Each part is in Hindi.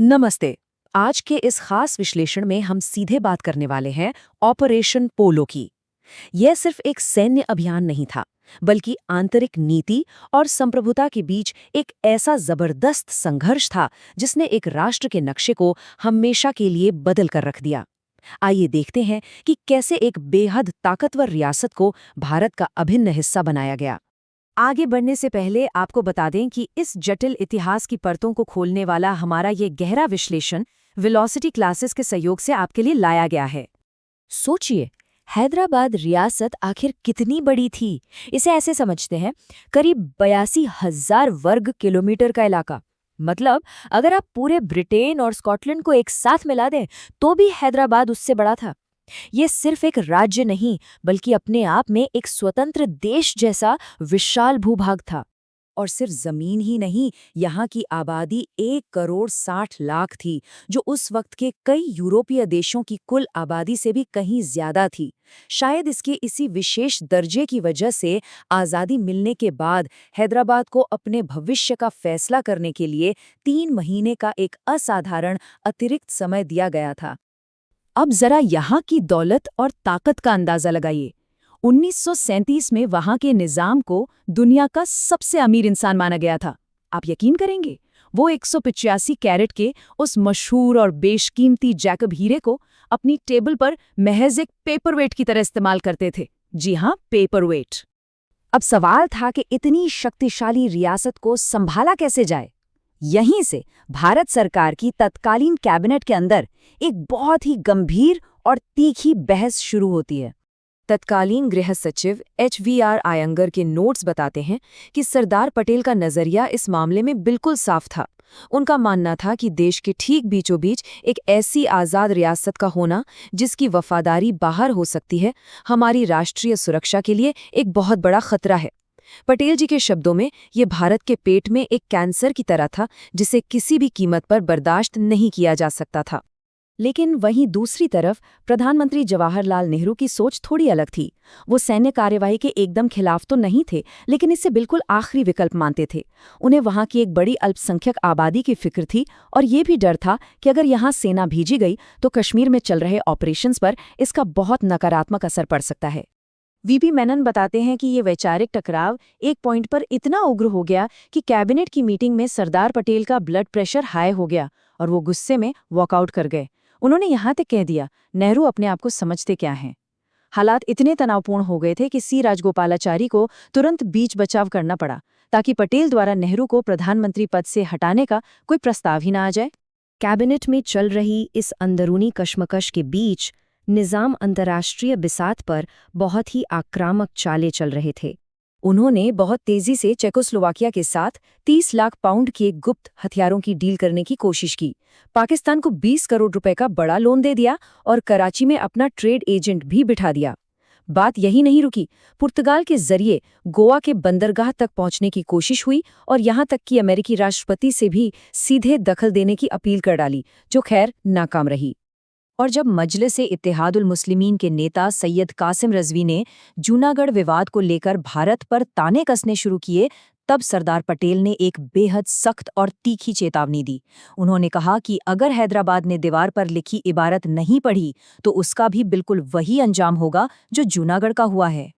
नमस्ते। आज के इस खास विश्लेषण में हम सीधे बात करने वाले हैं ऑपरेशन पोलो की। यह सिर्फ एक सैन्य अभियान नहीं था, बल्कि आंतरिक नीति और संप्रभुता के बीच एक ऐसा जबरदस्त संघर्ष था जिसने एक राष्ट्र के नक्शे को हमेशा के लिए बदल कर रख दिया। आइए देखते हैं कि कैसे एक बेहद ताकतवर रियासत को भारत का अभिन्न हिस्सा बनाया गया। आगे बढ़ने से पहले आपको बता दें कि इस जटिल इतिहास की परतों को खोलने वाला हमारा ये गहरा विश्लेषण वेलोसिटी क्लासेस के सहयोग से आपके लिए लाया गया है। सोचिए, हैदराबाद रियासत आखिर कितनी बड़ी थी। इसे ऐसे समझते हैं, करीब 82,000 वर्ग किलोमीटर का इलाका। मतलब अगर आप पूरे ब्रिटेन और स्कॉटलैंड को एक साथ मिला दें तो भी हैदराबाद उससे बड़ा था। ये सिर्फ एक राज्य नहीं, बल्कि अपने आप में एक स्वतंत्र देश जैसा विशाल भूभाग था। और सिर्फ जमीन ही नहीं, यहाँ की आबादी 1,60,00,000 थी, जो उस वक्त के कई यूरोपीय देशों की कुल आबादी से भी कहीं ज्यादा थी। शायद इसके इसी विशेष दर्जे की वजह से आज़ादी मिलने के बाद हैदराबाद को अपने भविष्य का फैसला करने के लिए 3 महीने का एक असाधारण अतिरिक्त समय दिया गया था। अब जरा यहाँ की दौलत और ताकत का अंदाजा लगाइए। 1937 में वहाँ के निजाम को दुनिया का सबसे अमीर इंसान माना गया था। आप यकीन करेंगे, वो 185 कैरेट के उस मशहूर और बेशकीमती जैकब हीरे को अपनी टेबल पर महज एक पेपरवेट की तरह इस्तेमाल करते थे। जी हाँ, पेपरवेट। अब सवाल था कि इतनी शक्तिशाली रियासत को संभाला कैसे जाए। यहीं से भारत सरकार की तत्कालीन कैबिनेट के अंदर एक बहुत ही गंभीर और तीखी बहस शुरू होती है। तत्कालीन गृह सचिव HVR आयंगर के नोट्स बताते हैं कि सरदार पटेल का नजरिया इस मामले में बिल्कुल साफ था। उनका मानना था कि देश के ठीक बीचों बीच एक ऐसी आज़ाद रियासत का होना जिसकी वफादारी बाहर हो सकती है, हमारी राष्ट्रीय सुरक्षा के लिए एक बहुत बड़ा खतरा है। पटेल जी के शब्दों में ये भारत के पेट में एक कैंसर की तरह था, जिसे किसी भी कीमत पर बर्दाश्त नहीं किया जा सकता था। लेकिन वहीं दूसरी तरफ प्रधानमंत्री जवाहरलाल नेहरू की सोच थोड़ी अलग थी। वो सैन्य कार्यवाही के एकदम खिलाफ तो नहीं थे, लेकिन इसे बिल्कुल आखिरी विकल्प मानते थे। उन्हें वहां की एक बड़ी अल्पसंख्यक आबादी की फिक्र थी, और ये भी डर था कि अगर यहाँ सेना भेजी गई तो कश्मीर में चल रहे ऑपरेशंस पर इसका बहुत नकारात्मक असर पड़ सकता है। VP मेनन बताते हैं कि ये वैचारिक टकराव एक पॉइंट पर इतना उग्र हो गया कि कैबिनेट की मीटिंग में सरदार पटेल का ब्लड प्रेशर हाई हो गया और वो गुस्से में वॉकआउट कर गए। उन्होंने यहाँ तक कह दिया, नेहरू अपने आप को समझते क्या हैं। हालात इतने तनावपूर्ण हो गए थे कि C राजगोपालाचारी को तुरंत बीच बचाव करना पड़ा, ताकि पटेल द्वारा नेहरू को प्रधानमंत्री पद से हटाने का कोई प्रस्ताव ही ना आ जाए। कैबिनेट में चल रही इस अंदरूनी कश्मकश के बीच निजाम अंतर्राष्ट्रीय बिसात पर बहुत ही आक्रामक चालें चल रहे थे। उन्होंने बहुत तेजी से चेकोस्लोवाकिया के साथ 30 लाख पाउंड के गुप्त हथियारों की डील करने की कोशिश की, पाकिस्तान को 20 करोड़ रुपए का बड़ा लोन दे दिया और कराची में अपना ट्रेड एजेंट भी बिठा दिया। बात यही नहीं रुकी, पुर्तगाल के जरिए गोवा के बंदरगाह तक पहुंचने की कोशिश हुई और यहां तक कि अमेरिकी राष्ट्रपति से भी सीधे दखल देने की अपील कर डाली, जो खैर नाकाम रही। और जब मजलिस-ए-इत्तेहादुल मुस्लिमीन के नेता सैयद कासिम रज़वी ने जूनागढ़ विवाद को लेकर भारत पर ताने कसने शुरू किए, तब सरदार पटेल ने एक बेहद सख्त और तीखी चेतावनी दी। उन्होंने कहा कि अगर हैदराबाद ने दीवार पर लिखी इबारत नहीं पढ़ी तो उसका भी बिल्कुल वही अंजाम होगा जो जूनागढ़ का हुआ है।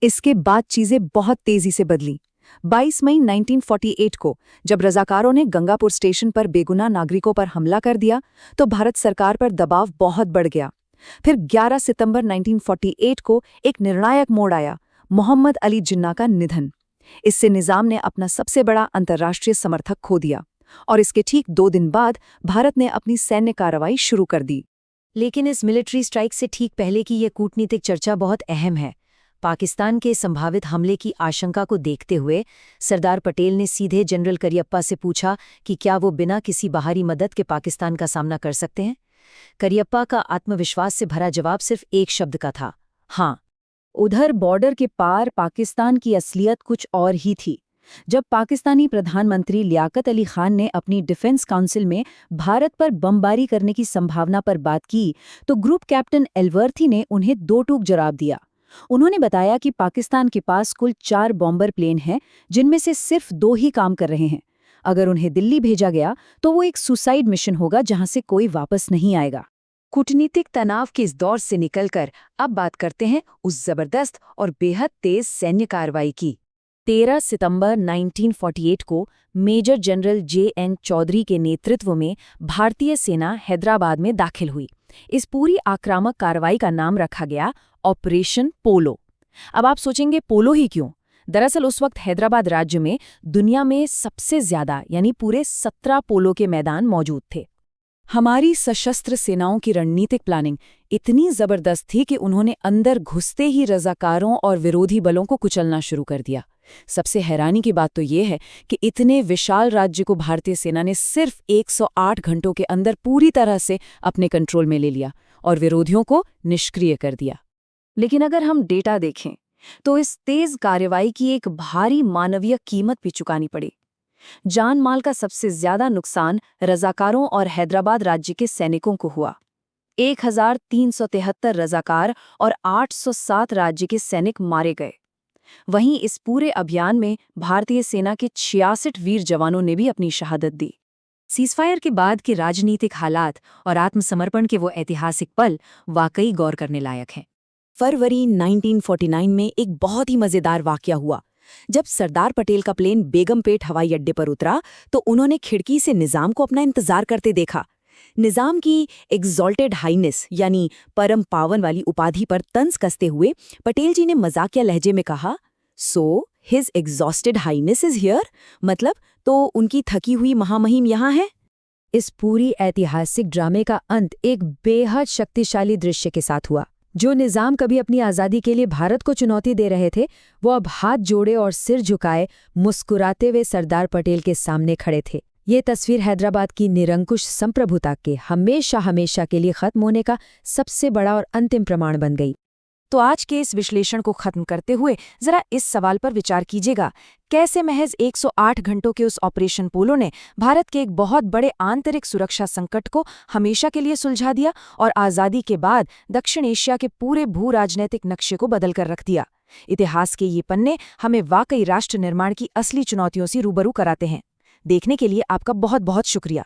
इसके बाद चीजें बहुत तेजी से बदली। 22 मई 1948 को जब रजाकारों ने गंगापुर स्टेशन पर बेगुनाह नागरिकों पर हमला कर दिया तो भारत सरकार पर दबाव बहुत बढ़ गया। फिर 11 सितंबर 1948 को एक निर्णायक मोड़ आया, मोहम्मद अली जिन्ना का निधन। इससे निजाम ने अपना सबसे बड़ा अंतर्राष्ट्रीय समर्थक खो दिया और इसके ठीक 2 दिन बाद भारत ने अपनी सैन्य कार्रवाई शुरू कर दी। लेकिन इस मिलिट्री स्ट्राइक से ठीक पहले की यह कूटनीतिक चर्चा बहुत अहम है। पाकिस्तान के संभावित हमले की आशंका को देखते हुए सरदार पटेल ने सीधे जनरल करियप्पा से पूछा कि क्या वो बिना किसी बाहरी मदद के पाकिस्तान का सामना कर सकते हैं। करियप्पा का आत्मविश्वास से भरा जवाब सिर्फ एक शब्द का था, हाँ। उधर बॉर्डर के पार पाकिस्तान की असलियत कुछ और ही थी। जब पाकिस्तानी प्रधानमंत्री लियाकत अली खान ने अपनी डिफेंस काउंसिल में भारत पर बमबारी करने की संभावना पर बात की, तो ग्रुप कैप्टन एलवर्थी ने उन्हें 2 टूक जवाब दिया। उन्होंने बताया कि पाकिस्तान के पास कुल 4 बॉम्बर प्लेन हैं, जिनमें से सिर्फ 2 ही काम कर रहे हैं। अगर उन्हें दिल्ली भेजा गया तो वो एक सुसाइड मिशन होगा जहां से कोई वापस नहीं आएगा। कूटनीतिक तनाव के इस दौर से निकलकर अब बात करते हैं उस जबरदस्त और बेहद तेज सैन्य कार्रवाई की। 13 सितंबर 1948 को मेजर जनरल जे.एन. चौधरी के नेतृत्व में भारतीय सेना हैदराबाद में दाखिल हुई। इस पूरी आक्रामक कार्रवाई का नाम रखा गया ऑपरेशन पोलो। अब आप सोचेंगे पोलो ही क्यों? दरअसल उस वक्त हैदराबाद राज्य में दुनिया में सबसे ज्यादा यानी पूरे 17 पोलो के मैदान मौजूद थे। हमारी सशस्त्र सेनाओं की रणनीतिक प्लानिंग इतनी जबरदस्त थी कि उन्होंने अंदर घुसते ही रज़ाकारों और विरोधी बलों को कुचलना शुरू कर दिया। सबसे हैरानी की बात तो ये है कि इतने विशाल राज्य को भारतीय सेना ने सिर्फ 108 घंटों के अंदर पूरी तरह से अपने कंट्रोल में ले लिया और विरोधियों को निष्क्रिय कर दिया। लेकिन अगर हम डेटा देखें तो इस तेज कार्रवाई की एक भारी मानवीय कीमत भी चुकानी पड़ी। जान माल का सबसे ज्यादा नुकसान रज़ाकारों और हैदराबाद राज्य के सैनिकों को हुआ। 1373 रज़ाकार और 807 राज्य के सैनिक मारे गए। वहीं इस पूरे अभियान में भारतीय सेना के 66 वीर जवानों ने भी अपनी शहादत दी। सीज़फायर के बाद के राजनीतिक हालात और आत्मसमर्पण के वो ऐतिहासिक पल वाकई गौर करने लायक हैं। फरवरी 1949 में एक बहुत ही मजेदार वाकया हुआ। जब सरदार पटेल का प्लेन बेगमपेट हवाई अड्डे पर उतरा तो उन्होंने खिड़की से निजाम को अपना इंतजार करते देखा। निजाम की एग्जॉल्टेड हाइनेस यानी परम पावन वाली उपाधि पर तंज कसते हुए पटेल जी ने मजाकिया लहजे में कहा, so his exhausted highness is here, मतलब तो उनकी थकी हुई महामहिम यहाँ है। इस पूरी ऐतिहासिक ड्रामे का अंत एक बेहद शक्तिशाली दृश्य के साथ हुआ। जो निजाम कभी अपनी आज़ादी के लिए भारत को चुनौती दे रहे थे, वो अब हाथ जोड़े और सिर झुकाए मुस्कुराते हुए सरदार पटेल के सामने खड़े थे। ये तस्वीर हैदराबाद की निरंकुश संप्रभुता के हमेशा हमेशा के लिए खत्म होने का सबसे बड़ा और अंतिम प्रमाण बन गई। तो आज के इस विश्लेषण को खत्म करते हुए जरा इस सवाल पर विचार कीजिएगा, कैसे महज 108 घंटों के उस ऑपरेशन पोलो ने भारत के एक बहुत बड़े आंतरिक सुरक्षा संकट को हमेशा के लिए सुलझा दिया और आज़ादी के बाद दक्षिण एशिया के पूरे भू राजनीतिक नक्शे को बदल कर रख दिया। इतिहास के ये पन्ने हमें वाकई राष्ट्र निर्माण की असली चुनौतियों से रूबरू कराते हैं। देखने के लिए आपका बहुत बहुत शुक्रिया।